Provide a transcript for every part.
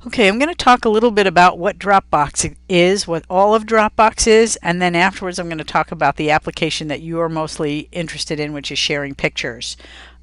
Okay, I'm going to talk a little bit about what Dropbox is, what all of Dropbox is, and then afterwards I'm going to talk about the application that you are mostly interested in, which is sharing pictures.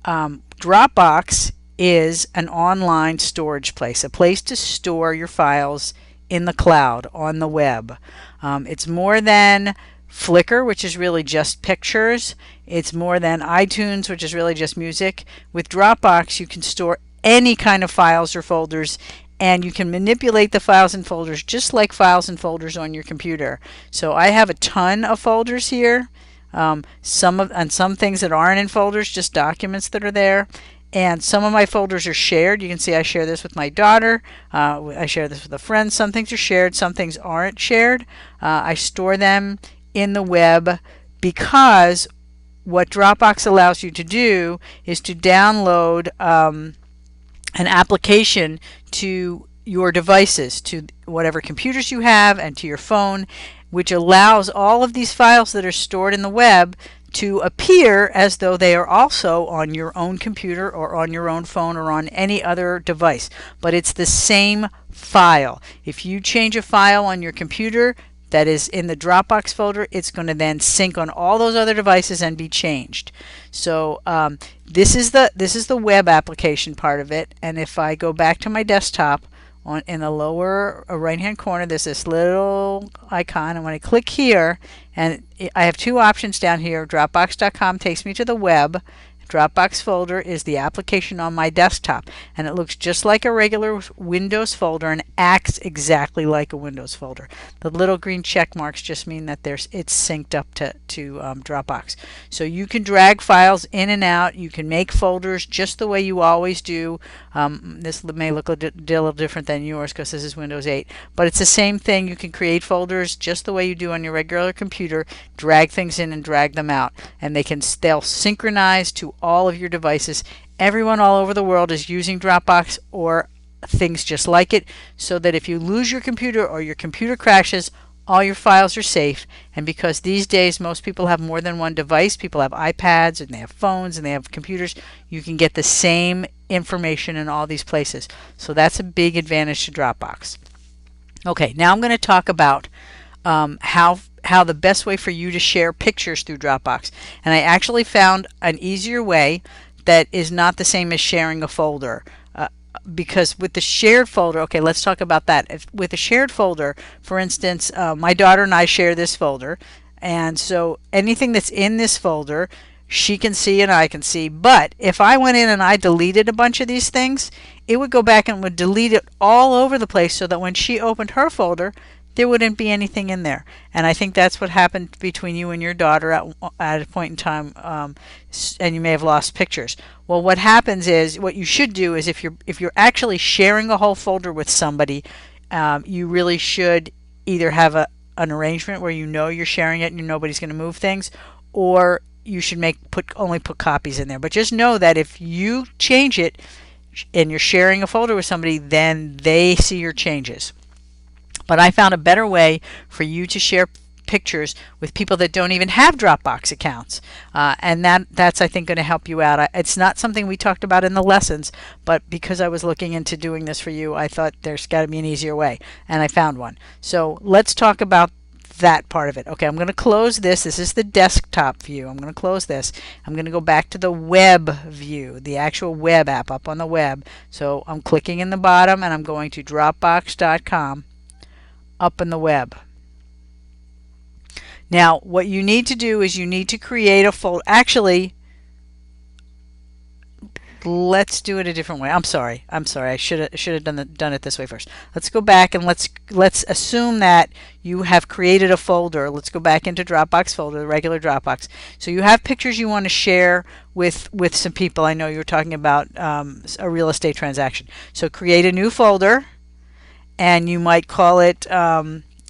Dropbox is an online storage place, a place to store your files in the cloud, on the web. It's more than Flickr, which is really just pictures. It's more than iTunes, which is really just music. With Dropbox, you can store any kind of files or folders, and you can manipulate the files and folders just like files and folders on your computer. So I have a ton of folders here. Some things that aren't in folders, just documents that are there. And some of my folders are shared. You can see I share this with my daughter. I share this with a friend. Some things are shared, some things aren't shared. I store them in the web because what Dropbox allows you to do is to download an application to your devices, to whatever computers you have and to your phone, which allows all of these files that are stored in the web to appear as though they are also on your own computer or on your own phone or on any other device. But it's the same file. If you change a file on your computer that is in the Dropbox folder, it's going to then sync on all those other devices and be changed. So this is the web application part of it. And if I go back to my desktop, in the lower right hand corner there's this little icon, and when I click here, and I have two options down here. Dropbox.com takes me to the web. Dropbox folder is the application on my desktop, and it looks just like a regular Windows folder and acts exactly like a Windows folder. The little green check marks just mean that it's synced up to Dropbox. So you can drag files in and out. You can make folders just the way you always do. This may look a little different than yours because this is Windows 8, but it's the same thing. You can create folders just the way you do on your regular computer, drag things in and drag them out, and they'll synchronize to all of your devices. Everyone all over the world is using Dropbox or things just like it, so that if you lose your computer or your computer crashes, all your files are safe. And because these days most people have more than one device, people have iPads and they have phones and they have computers, you can get the same information in all these places. So that's a big advantage to Dropbox. Okay, now I'm going to talk about how the best way for you to share pictures through Dropbox. And I actually found an easier way that is not the same as sharing a folder. Because with the shared folder, okay, let's talk about that. With a shared folder, for instance, my daughter and I share this folder, and so anything that's in this folder, she can see and I can see. But if I went in and I deleted a bunch of these things, it would go back and would delete it all over the place, so that when she opened her folder, there wouldn't be anything in there. And I think that's what happened between you and your daughter at a point in time, and you may have lost pictures. Well, what happens is, what you should do is, if you're actually sharing a whole folder with somebody, you really should either have an arrangement where you know you're sharing it and nobody's going to move things, or you should only put copies in there. But just know that if you change it and you're sharing a folder with somebody, then they see your changes. But I found a better way for you to share pictures with people that don't even have Dropbox accounts. And that's, I think, going to help you out. It's not something we talked about in the lessons, but because I was looking into doing this for you, I thought there's got to be an easier way. And I found one. So let's talk about that part of it. Okay, I'm going to close this. This is the desktop view. I'm going to close this. I'm going to go back to the web view, the actual web app up on the web. So I'm clicking in the bottom, and I'm going to Dropbox.com. up in the web. Now what you need to do is you need to create a folder. Actually, let's do it a different way. I'm sorry. I should have done it this way first. Let's go back and let's assume that you have created a folder. Let's go back into Dropbox folder, the regular Dropbox. So you have pictures you want to share with some people. I know you were talking about a real estate transaction. So create a new folder, and you might call it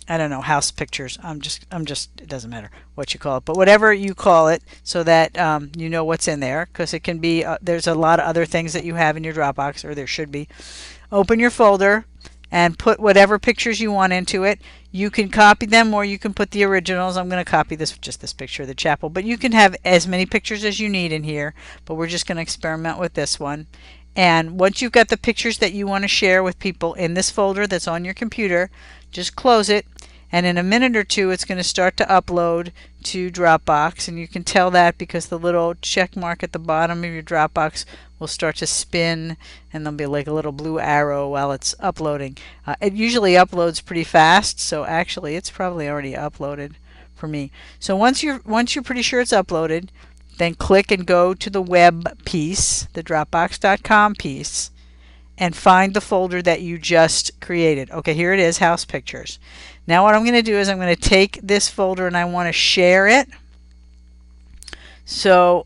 I don't know, house pictures. It doesn't matter what you call it, but whatever you call it, so that you know what's in there, because it can be there's a lot of other things that you have in your Dropbox, or there should be. Open your folder and put whatever pictures you want into it. You can copy them, or you can put the originals. I'm going to copy this picture of the chapel, but you can have as many pictures as you need in here, but we're just going to experiment with this one. And once you've got the pictures that you want to share with people in this folder that's on your computer, just close it, and in a minute or two it's going to start to upload to Dropbox. And you can tell that because the little check mark at the bottom of your Dropbox will start to spin, and there'll be like a little blue arrow while it's uploading. It usually uploads pretty fast, so actually it's probably already uploaded for me. So once you're pretty sure it's uploaded, then click and go to the web piece, the Dropbox.com piece, and find the folder that you just created. Okay, here it is, house pictures. Now what I'm going to do is I'm going to take this folder and I want to share it. So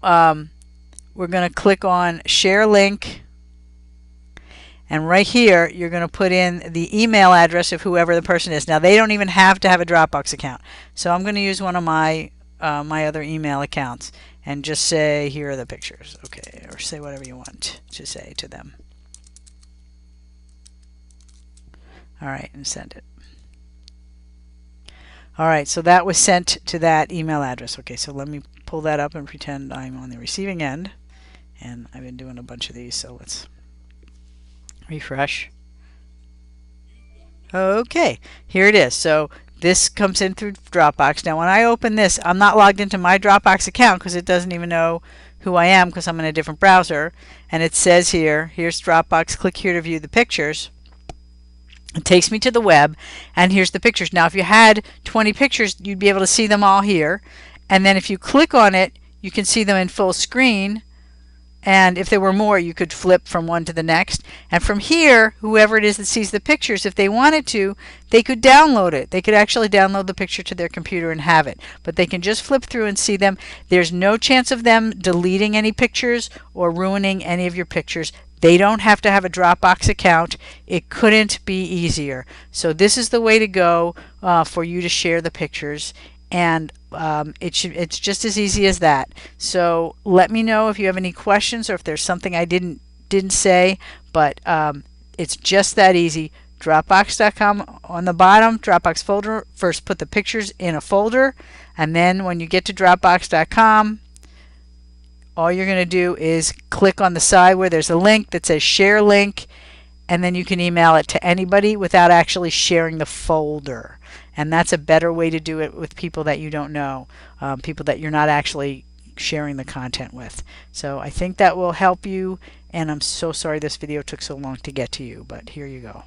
we're going to click on share link, and right here you're going to put in the email address of whoever the person is. Now they don't even have to have a Dropbox account, so I'm going to use one of my other email accounts and just say, here are the pictures. Okay, or say whatever you want to say to them. Alright, and send it. Alright, so that was sent to that email address. Okay, so let me pull that up and pretend I'm on the receiving end. And I've been doing a bunch of these, so let's refresh. Okay, here it is. So this comes in through Dropbox. Now when I open this, I'm not logged into my Dropbox account because it doesn't even know who I am because I'm in a different browser. And it says here, here's Dropbox, click here to view the pictures. It takes me to the web, and here's the pictures. Now if you had 20 pictures, you'd be able to see them all here. And then if you click on it, you can see them in full screen. And if there were more, you could flip from one to the next. And from here, whoever it is that sees the pictures, if they wanted to, they could download it. They could actually download the picture to their computer and have it. But they can just flip through and see them. There's no chance of them deleting any pictures or ruining any of your pictures. They don't have to have a Dropbox account. It couldn't be easier. So this is the way to go for you to share the pictures. And it's just as easy as that. So let me know if you have any questions or if there's something I didn't say, but it's just that easy. Dropbox.com on the bottom, Dropbox folder. First put the pictures in a folder, and then when you get to Dropbox.com, all you're going to do is click on the side where there's a link that says share link, and then you can email it to anybody without actually sharing the folder. And that's a better way to do it with people that you don't know, people that you're not actually sharing the content with. So I think that will help you, and I'm so sorry this video took so long to get to you, but here you go.